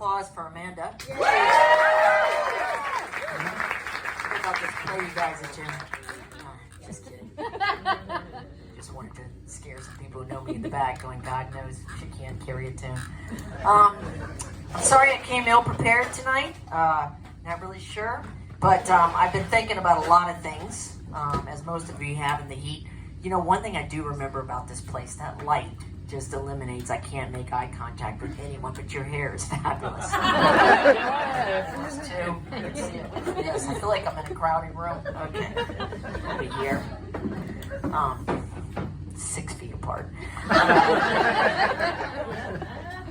applause for Amanda. I thought this play you guys a tune. Just kidding. Just wanted to scare some people who know me in the back going, God knows she can't carry a tune. I'm sorry I came ill prepared tonight. Not really sure. But I've been thinking about a lot of things, as most of you have in the heat. You know, one thing I do remember about this place, that light just eliminates, I can't make eye contact with anyone, but your hair is fabulous. Yours too. Yes, I feel like I'm in a crowded room. Okay. Over here. 6 feet apart.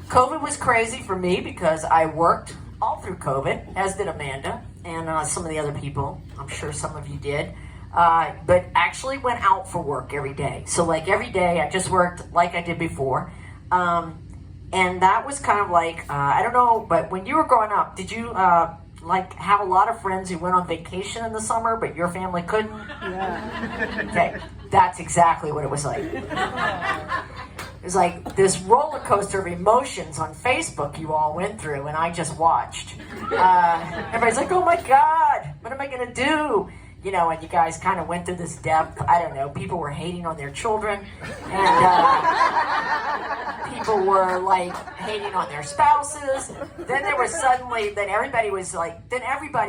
COVID was crazy for me because I worked all through COVID, as did Amanda and some of the other people. I'm sure some of you did. But actually went out for work every day. So like every day I just worked like I did before. And that was kind of like, I don't know, but when you were growing up, did you like have a lot of friends who went on vacation in the summer, but your family couldn't? Yeah. Okay, that's exactly what it was like. It was like this roller coaster of emotions on Facebook you all went through, and I just watched. Everybody's like, oh my God, what am I going to do? You know, and you guys kind of went through this depth. I don't know. People were hating on their children. And people were, like, hating on their spouses. Then there was suddenly, then everybody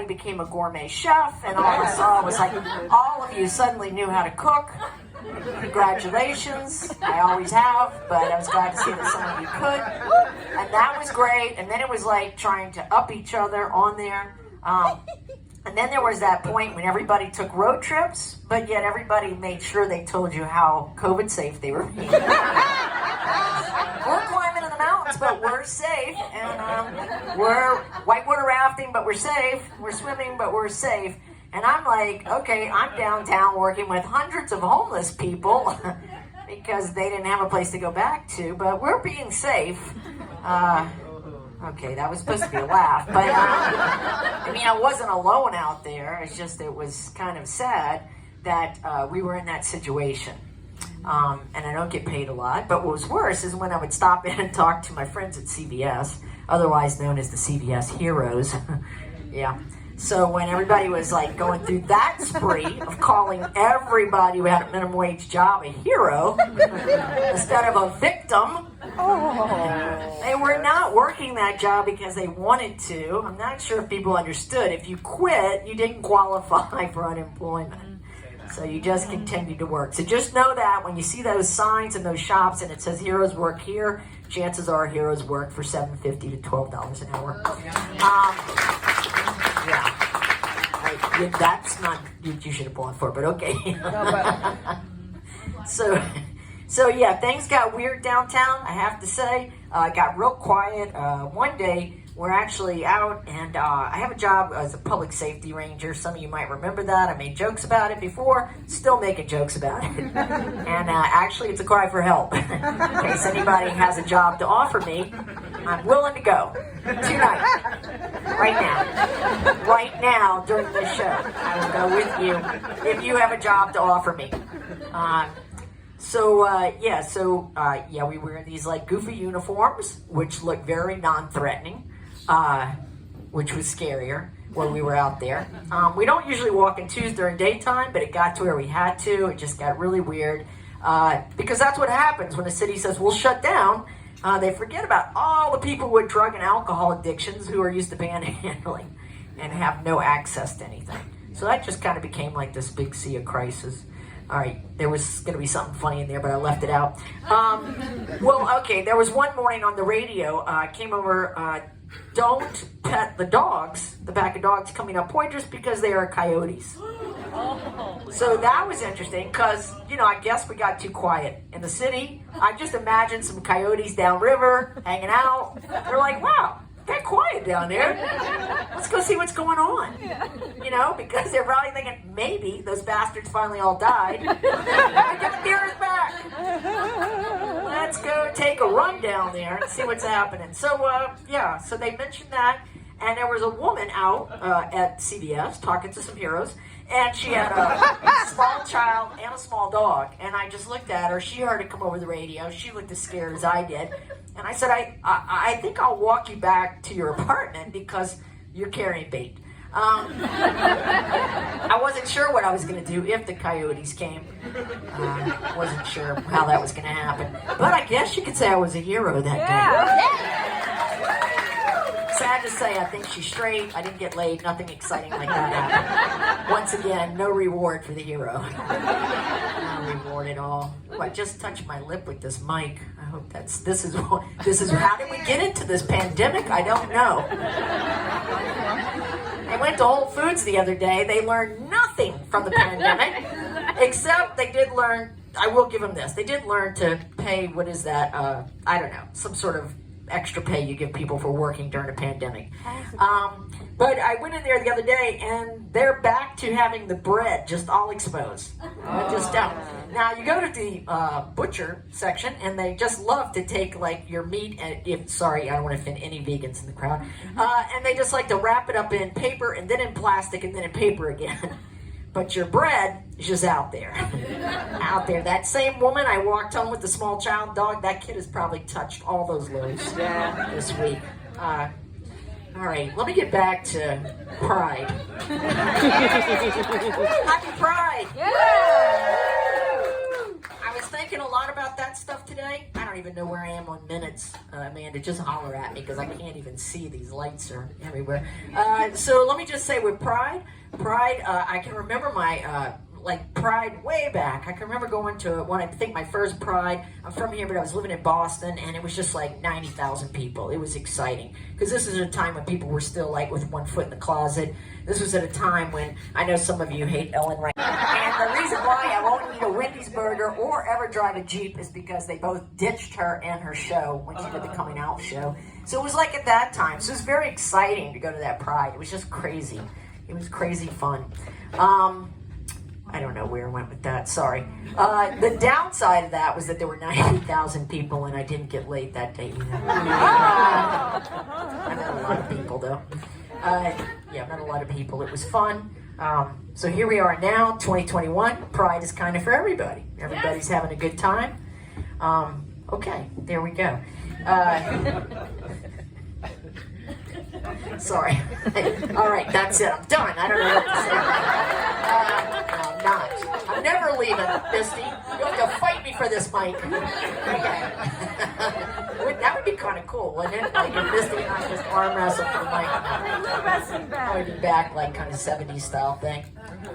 became a gourmet chef. And all I saw was, like, all of you suddenly knew how to cook. Congratulations. I always have. But I was glad to see that some of you could. And that was great. And then it was, like, trying to up each other on there. And then there was that point when everybody took road trips, but yet everybody made sure they told you how COVID safe they were being. We're climbing in the mountains, but we're safe. And we're whitewater rafting, but we're safe. We're swimming, but we're safe. And I'm like, okay, I'm downtown working with hundreds of homeless people because they didn't have a place to go back to, but we're being safe. Okay, that was supposed to be a laugh, but I mean, I wasn't alone out there. It's just, it was kind of sad that we were in that situation. And I don't get paid a lot, but what was worse is when I would stop in and talk to my friends at CVS, otherwise known as the CVS Heroes. Yeah. So when everybody was like going through that spree of calling everybody who had a minimum wage job a hero instead of a victim, they were not working that job because they wanted to. I'm not sure if people understood. If you quit, you didn't qualify for unemployment. So you just continued to work. So just know that when you see those signs in those shops and it says heroes work here, chances are heroes work for $7.50 to $12 an hour. Yeah. That's not what you should have gone for, but okay. So yeah, things got weird downtown, I have to say. Got real quiet. One day, we're actually out, and I have a job as a public safety ranger. Some of you might remember that. I made jokes about it before, still making jokes about it. And actually, it's a cry for help. In case anybody has a job to offer me, I'm willing to go tonight, right now, during this show. I will go with you if you have a job to offer me. We wear these like goofy uniforms, which look very non-threatening, which was scarier when we were out there. We don't usually walk in twos during daytime, but it got to where we had to. It just got really weird, because that's what happens when a city says we'll shut down. They forget about all the people with drug and alcohol addictions who are used to panhandling and have no access to anything. So that just kind of became like this big sea of crisis. All right, there was going to be something funny in there, but I left it out. There was one morning on the radio, I came over, don't pet the dogs, the pack of dogs coming up pointers because they are coyotes. So that was interesting because, I guess we got too quiet in the city. I just imagined some coyotes downriver hanging out. They're like, wow, get quiet down there. Let's go see what's going on. Because they're probably thinking, maybe those bastards finally all died. Get the deer back. Let's go take a run down there and see what's happening. So they mentioned that. And there was a woman out at CVS talking to some heroes. And she had a small child and a small dog. And I just looked at her. She heard it come over the radio. She looked as scared as I did. And I said, I think I'll walk you back to your apartment because you're carrying bait. I wasn't sure what I was going to do if the coyotes came. Wasn't sure how that was going to happen. But I guess you could say I was a hero that day. Sad to say, I think she's straight. I didn't get laid. Nothing exciting like that happened. Once again, no reward for the hero. No reward at all. Ooh, I just touched my lip with this mic. I hope this is how did we get into this pandemic? I don't know. I went to Whole Foods the other day. They learned nothing from the pandemic, except they did learn, I will give them this, they did learn to pay, what is that, I don't know, some sort of extra pay you give people for working during a pandemic. But I went in there the other day, and they're back to having the bread just all exposed. Just out. Now, you go to the butcher section, and they just love to take, like, your meat, and sorry, I don't want to offend any vegans in the crowd, and they just like to wrap it up in paper, and then in plastic, and then in paper again. But your bread is just out there. Out there. That same woman I walked home with the small child dog, that kid has probably touched all those loaves this week. All right, let me get back to Pride. Happy Pride! Yeah. I was thinking a lot about that stuff today. I don't even know where I am on minutes, Amanda. Just holler at me because I can't even see. These lights are everywhere. So let me just say with Pride, I can remember my Pride way back. I can remember going to one, I think my first Pride. I'm from here, but I was living in Boston, and it was just like 90,000 people. It was exciting because this is a time when people were still like with one foot in the closet. This was at a time when I know some of you hate Ellen right now. And the reason why I won't eat a Wendy's burger or ever drive a Jeep is because they both ditched her and her show when she did the coming out show. So it was like at that time. So it was very exciting to go to that Pride. It was just crazy. It was crazy fun. I don't know where I went with that, sorry. The downside of that was that there were 90,000 people and I didn't get laid that day either. I met a lot of people though. I met a lot of people. It was fun. So here we are now, 2021. Pride is kind of for everybody. Everybody's having a good time. Okay, there we go. Sorry. All right, that's it. I'm done. I don't know what to say. No, I'm not. I'm never leaving, Misty. You'll have to fight me for this mic. Okay. That would be kind of cool, wouldn't it? Like if Misty and I just arm wrestle for the mic. I would be back, like kind of 70s style thing.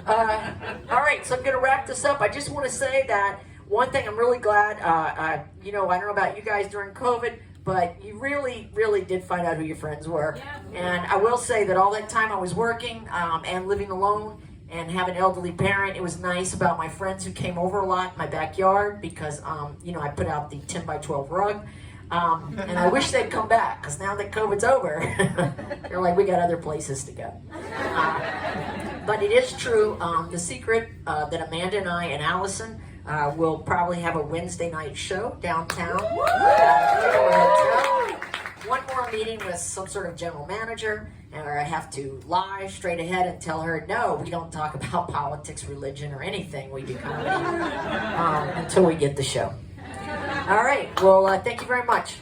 All right, so I'm going to wrap this up. I just want to say that one thing I'm really glad, I don't know about you guys during COVID, but you really, really did find out who your friends were. And I will say that all that time I was working and living alone and have an elderly parent, it was nice about my friends who came over a lot in my backyard because, I put out the 10 by 12 rug. And I wish they'd come back because now that COVID's over, they're like, we got other places to go. But it is true, the secret that Amanda and I and Allison we'll probably have a Wednesday night show downtown. One more meeting with some sort of general manager, and I have to lie straight ahead and tell her, no, we don't talk about politics, religion, or anything. We do comedy until we get the show. All right. Well, thank you very much.